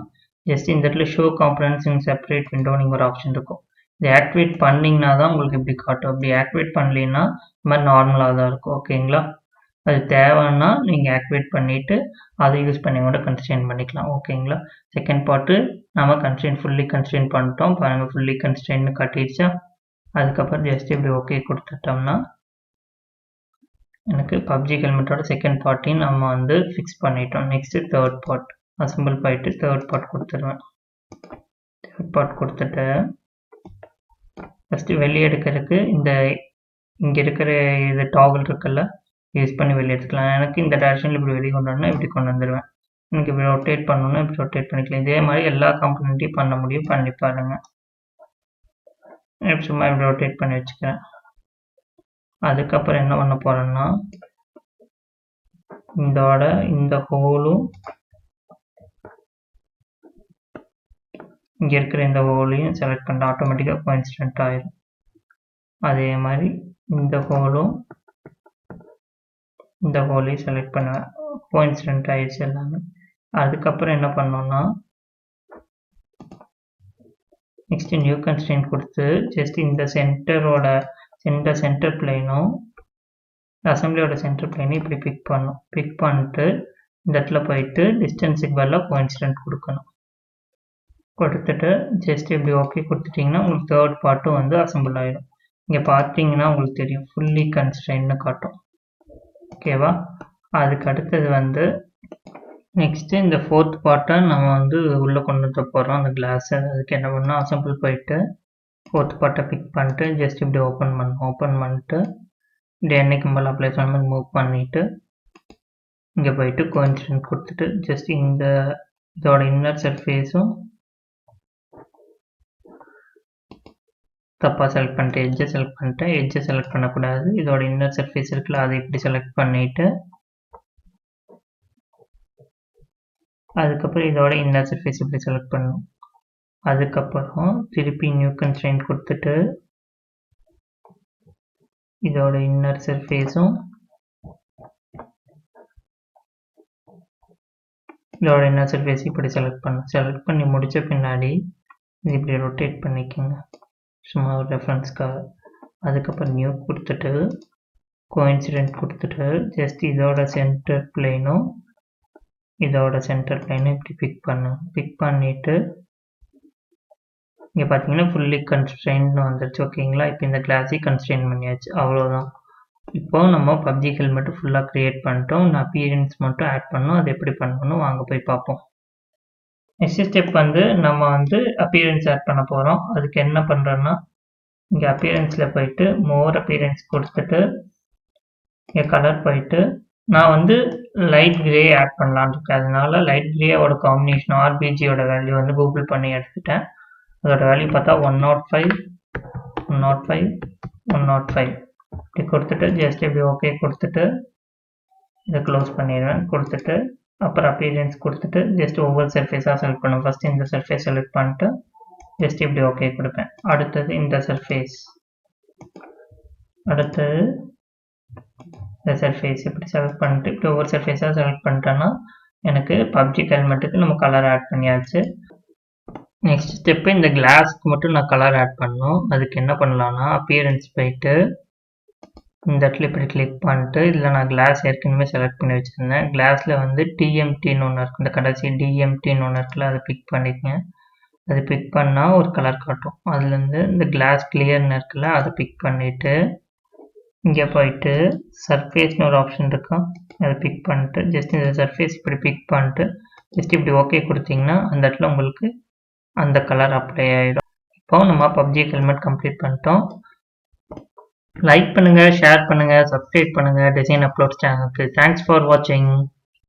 ஜஸ்ட் இந்த இடத்துல ஷோ காம்பனன்ட்ஸ் இன் செப்பரேட் விண்டோ நீங்கள் ஒரு ஆப்ஷன் இருக்கும். இதை ஆக்டிவேட் பண்ணிங்கன்னா தான் உங்களுக்கு இப்படி காட்டும். அப்படி ஆக்டிவேட் பண்ணலைன்னா இந்த மாதிரி நார்மலாக தான் இருக்கும். ஓகேங்களா, அது தேவைன்னா நீங்கள் ஆக்டிவேட் பண்ணிவிட்டு அதை யூஸ் பண்ணி கூட கன்ஸ்ட்ரெயின் பண்ணிக்கலாம். ஓகேங்களா? செகண்ட் பார்ட்டு நம்ம ஃபுல்லி கன்ஸ்ட்ரெயின் பண்ணிட்டோம். பாருங்கள், ஃபுல்லி கன்ஸ்ட்ரெயின்னு காட்டிடுச்சா? அதுக்கப்புறம் ஜஸ்ட் இப்படி ஓகே கொடுத்துட்டோம்னா எனக்கு பப்ஜி ஹெல்மெட்டோட செகண்ட் பார்ட்டையும் நம்ம வந்து ஃபிக்ஸ் பண்ணிட்டோம். நெக்ஸ்ட்டு தேர்ட் பார்ட் அசம்பிள் போயிட்டு தேர்ட் பார்ட் கொடுத்துருவேன். தேர்ட் பார்ட் கொடுத்துட்டு ஃபஸ்ட்டு வெளியே எடுக்கிறதுக்கு இங்கே இருக்கிற இது டாகல் இருக்குல்ல, யூஸ் பண்ணி வெளியே எடுத்துக்கலாம். எனக்கு இந்த டேரக்ஷனில் இப்படி வெளியே கொண்டு வரணும்னா இப்படி கொண்டு வந்துடுவேன். எனக்கு இப்படி ரொட்டேட் பண்ணணும்னா இப்படி ரொட்டேட் பண்ணிக்கலாம். இதே மாதிரி எல்லா காம்பனண்ட்டையும் பண்ண முடியும், பண்ணி பாருங்கள். சும்மா இப்படி ரொட்டேட் பண்ணி வச்சுக்கிறேன். அதுக்கப்புறம் என்ன பண்ண போகிறேன்னா இந்த ஹோலும் இங்கே இருக்கிற இந்த ஹோலையும் செலக்ட் பண்ணிட்டு ஆட்டோமேட்டிக்காக கோஇன்சிடென்ட் ஆயிடும். அதே மாதிரி இந்த ஹோலையும் செலக்ட் பண்ணுவேன். கோஇன்சிடென்ட் ஆயிடுச்சு எல்லாமே. அதுக்கப்புறம் என்ன பண்ணோம்னா நெக்ஸ்ட்டு நியூ கன்ஸ்ட்ரெயின்ட் கொடுத்து ஜஸ்ட் இந்த சென்டர் பிளேனும் அசம்பிளியோட சென்டர் பிளேனையும் இப்படி பிக் பண்ணிட்டு இந்த இடத்துல போயிட்டு டிஸ்டன்ஸுக்கு பதிலாக கோஇன்சிடென்ட் கொடுக்கணும். கொடுத்துட்டு ஜஸ்ட் இப்படி ஓகே கொடுத்துட்டிங்கன்னா உங்களுக்கு தேர்ட் பார்ட்டும் வந்து அசம்பிள் ஆகிடும். இங்கே பார்த்தீங்கன்னா உங்களுக்கு தெரியும், ஃபுல்லி கன்ஸ்ட்ரெயின்னு காட்டும். ஓகேவா? அதுக்கு அடுத்தது வந்து நெக்ஸ்ட்டு இந்த ஃபோர்த் பார்ட்டை நம்ம வந்து உள்ளே கொண்டு வந்து போகிறோம், அந்த கிளாஸை. அதுக்கு என்ன பண்ணால் அசம்பிள் போயிட்டு ஃபோர்த் பார்ட்டை பிக் பண்ணிட்டு ஜஸ்ட் இப்படி ஓப்பன் பண்ணிட்டு டேனை கிம்பல் அப்ளை பண்ணி மூவ் பண்ணிவிட்டு இங்கே போயிட்டு கோஇன்சிடென்ட் கொடுத்துட்டு ஜஸ்ட் இதோட இன்னர் சர்ஃபேஸும் தப்பாக செலக்ட் பண்ணிட்டு எட்ஜை செலக்ட் பண்ணக்கூடாது. இதோட இன்னர் சர்ஃபேஸ் இருக்குல்ல, அதை இப்படி செலக்ட் பண்ணிவிட்டு அதுக்கப்புறம் இதோட இன்னர் சர்ஃபேஸ் இப்படி செலக்ட் பண்ணணும். அதுக்கப்புறம் திருப்பி நியூ கன்ஸ்ட்ரெயின்ட் கொடுத்துட்டு இதோட இன்னர் சர்ஃபேஸும் இதோட இன்னர் சர்ஃபேஸ் இப்படி செலக்ட் பண்ணி முடித்த பின்னாடி இது இப்படி ரொட்டேட் பண்ணிக்கோங்க, சும்மா ஒரு ரெஃபரன்ஸ்க்காக. அதுக்கப்புறம் நியூ கொடுத்துட்டு கோஇன்சிடென்ட் கொடுத்துட்டு ஜஸ்ட் இதோட சென்டர் பிளேனும் இப்படி பிக் பண்ணிவிட்டு இங்கே பார்த்தீங்கன்னா ஃபுல்லி கன்ஸ்ட்ரெயின்னு வந்துடுச்சு. ஓகேங்களா? இப்போ இந்த கிளாஸையும் கன்ஸ்ட்ரெயின் பண்ணியாச்சு, அவ்வளோதான். இப்போ நம்ம பப்ஜி ஹெல்மெட் ஃபுல்லாக க்ரியேட் பண்ணிட்டோம். நான் அப்பியரன்ஸ் மட்டும் ஆட் பண்ணோம். அது எப்படி பண்ணணும் வாங்க போய் பார்ப்போம். நெக்ஸ்ட் ஸ்டெப் வந்து நம்ம வந்து அப்பியரன்ஸ் ஆட் பண்ண போகிறோம். அதுக்கு என்ன பண்ணுறோன்னா இங்கே அப்பியரன்ஸில் போயிட்டு மோர் அப்பியரன்ஸ் கொடுத்துட்டு இங்கே கலர் போயிட்டு நான் வந்து லைட் கிரே ஆட் பண்ணலான்னு இருக்கேன். அதனால லைட் கிரேயோட காம்பினேஷன் ஆர்பிஜியோட வேல்யூ வந்து கூகுள் பண்ணி எடுத்துட்டேன். அதோட வேல்யூ பார்த்தா 105 இப்படி கொடுத்துட்டு ஜஸ்ட் இப்படி ஓகே கொடுத்துட்டு இதை க்ளோஸ் பண்ணிடுவேன். கொடுத்துட்டு அப்புறம் அப்பியரன்ஸ் கொடுத்துட்டு ஜஸ்ட் ஒவ்வொரு சர்ஃபேஸாக செலக்ட் பண்ணுவேன். ஃபஸ்ட்டு இந்த சர்ஃபேஸ் செலக்ட் பண்ணிட்டு ஜஸ்ட் இப்படி ஓகே கொடுப்பேன். அடுத்தது இந்த சர்ஃபேஸ், அடுத்தது இந்த சர்ஃபேஸ் இப்படி செலக்ட் பண்ணிட்டு இப்படி ஒவ்வொரு சர்ஃபேஸாக செலக்ட் பண்ணிட்டேன்னா எனக்கு பப்ஜி ஹெல்மெட்டுக்கு நம்ம கலர் ஆட் பண்ணியாச்சு. நெக்ஸ்ட் ஸ்டெப்பு இந்த கிளாஸ்க்கு மட்டும் நான் கலர் ஆட் பண்ணணும். அதுக்கு என்ன பண்ணலான்னா அப்பியரன்ஸ் போயிட்டு இந்த இடத்துல இப்படி கிளிக் பண்ணிட்டு இதில் நான் கிளாஸ் ஏற்கனவே செலக்ட் பண்ணி வச்சுருந்தேன். கிளாஸில் வந்து டிஎம்டின்னு ஒன்று இருக்குது, இந்த கடைசி டிஎம்டின்னு ஒன்று இருக்குல்ல, அதை பிக் பண்ணிக்கங்க. அது பிக் பண்ணால் ஒரு கலர் காட்டும். அதுலேருந்து இந்த கிளாஸ் கிளியர்னு இருக்குல்ல, அதை பிக் பண்ணிவிட்டு இங்கே போயிட்டு சர்ஃபேஸ்னு ஒரு ஆப்ஷன் இருக்கும், அதை பிக் பண்ணிட்டு ஜஸ்ட் இந்த சர்ஃபேஸ் இப்படி பிக் பண்ணிட்டு ஜஸ்ட் இப்படி ஓகே கொடுத்தீங்கன்னா அந்த இடத்துல உங்களுக்கு அந்த கலர் அப்ளை ஆகிடும். இப்போ நம்ம பப்ஜி ஹெல்மெட் கம்ப்ளீட் பண்ணிட்டோம். லைக் பண்ணுங்கள், ஷேர் பண்ணுங்கள், சப்ஸ்கிரைப் பண்ணுங்கள் டிசைன் அப்லோட்ஸ் சேனலுக்கு. தேங்க்ஸ் ஃபார் வாட்சிங்.